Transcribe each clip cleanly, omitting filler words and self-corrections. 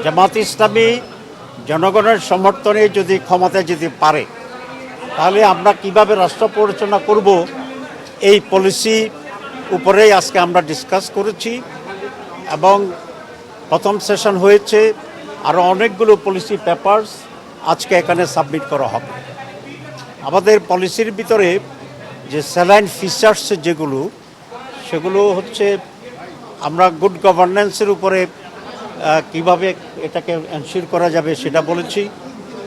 জামাত ইসলামী জনগণের সমর্থনে যদি ক্ষমতায় যেতে পারে, তাহলে আমরা কিভাবে রাষ্ট্র পরিচালনা করব, এই পলিসি উপরেই আজকে আমরা ডিসকাস করেছি এবং প্রথম সেশন হয়েছে। আরও অনেকগুলো পলিসি পেপারস আজকে এখানে সাবমিট করা হবে। আমাদের পলিসির ভিতরে যে স্যালাইন ফিচার্স সেগুলো হচ্ছে আমরা গুড গভর্নেন্সের উপরে কিভাবে এটাকে এনশিওর করা যাবে সেটা বলেছি।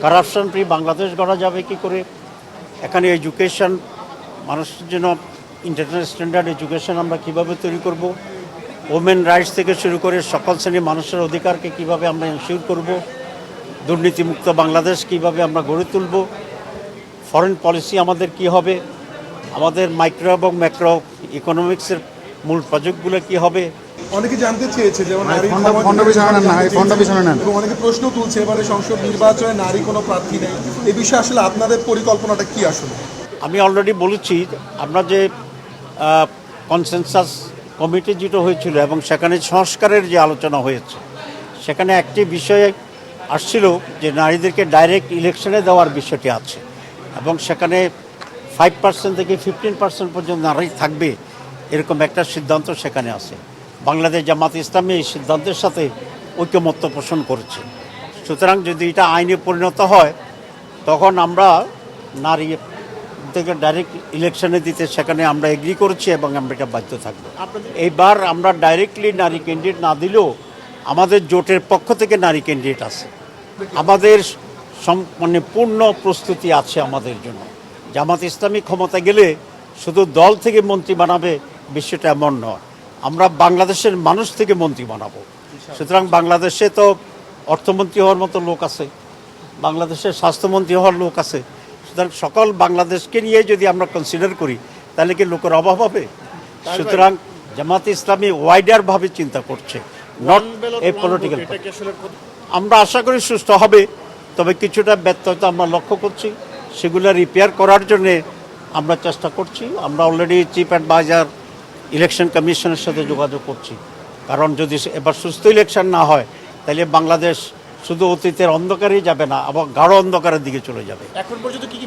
কারাপশন ফ্রি বাংলাদেশ গড়া যাবে কি করে, এখানে এডুকেশন মানুষের জন্য ইন্টারন্যাশনাল স্ট্যান্ডার্ড এডুকেশন আমরা কিভাবে তৈরি করব, ওমেন রাইটস থেকে শুরু করে সকল শ্রেণীর মানুষের অধিকারকে কিভাবে আমরা এনশিওর করব, দুর্নীতিমুক্ত বাংলাদেশ কিভাবে আমরা গড়ে তুলব, ফরেন পলিসি আমাদের কি হবে, আমাদের মাইক্রো এবং ম্যাক্রো ইকোনমিক্সের মূল প্রজেক্টগুলো কি হবে। অনেকে জানতে চেয়েছে যেমন অনেকে প্রশ্ন তুলছে এবারে সংসদ নির্বাচনে নারী কোনো প্রার্থী নেই, এই বিষয়ে আসলে আপনাদের পরিকল্পনাটা কি? আসলে আমি অলরেডি বলেছি, আমরা যে কনসেনসাস কমিটি যেটা হয়েছিল এবং সেখানে সংস্কারের যে আলোচনা হয়েছে, সেখানে একটি বিষয়ে আসছিল যে নারীদেরকে ডাইরেক্ট ইলেকশনে দেওয়ার বিষয়টি আছে এবং সেখানে 5% থেকে 15% পর্যন্ত নারী থাকবে, এরকম একটা সিদ্ধান্ত সেখানে আছে। বাংলাদেশ জামাত ইসলামী এই সিদ্ধান্তের সাথে ঐকমত্য পোষণ করেছে। সুতরাং যদি এটা আইনে পরিণত হয়, তখন আমরা নারী থেকে ডাইরেক্ট ইলেকশনে দিতে সেখানে আমরা এগ্রি করেছি এবং আমরা এটা বাধ্য থাকবো। এইবার আমরা ডাইরেক্টলি নারী ক্যান্ডিডেট না দিলেও আমাদের জোটের পক্ষ থেকে নারী ক্যান্ডিডেট আছে। আমাদের মানে পূর্ণ প্রস্তুতি আছে আমাদের জন্য। জামাত ইসলামী ক্ষমতা গেলে শুধু দল থেকে মন্ত্রী বানাবে বিষয়টা এমন নয়, আমরা বাংলাদেশের মানুষ থেকে মন্ত্রী বানাবো। সুতরাং বাংলাদেশে তো অর্থমন্ত্রী হওয়ার মতো লোক আছে, বাংলাদেশের স্বাস্থ্যমন্ত্রী হওয়ার লোক আছে। সুতরাং সকল বাংলাদেশকে নিয়ে যদি আমরা কনসিডার করি, তাহলে কি লোকের অভাব হবে? সুতরাং জামাত ইসলামী ওয়াইডারভাবে চিন্তা করছে, নট এ পলিটিক্যাল। আমরা আশা করি সুস্থ হবে, তবে কিছুটা ব্যত্যয়তা আমরা লক্ষ্য করছি, সেগুলো রিপেয়ার করার জন্যে আমরা চেষ্টা করছি। আমরা অলরেডি চিফ অ্যাডভাইজার ইলেকশন কমিশনের সাথে যোগাযোগ করছি, কারণ যদি এবার সুস্থ ইলেকশন না হয়, তাহলে বাংলাদেশ শুধু অতীতের অন্ধকারেই যাবে না, আবার গাঢ় অন্ধকারের দিকে চলে যাবে। এখন পর্যন্ত কি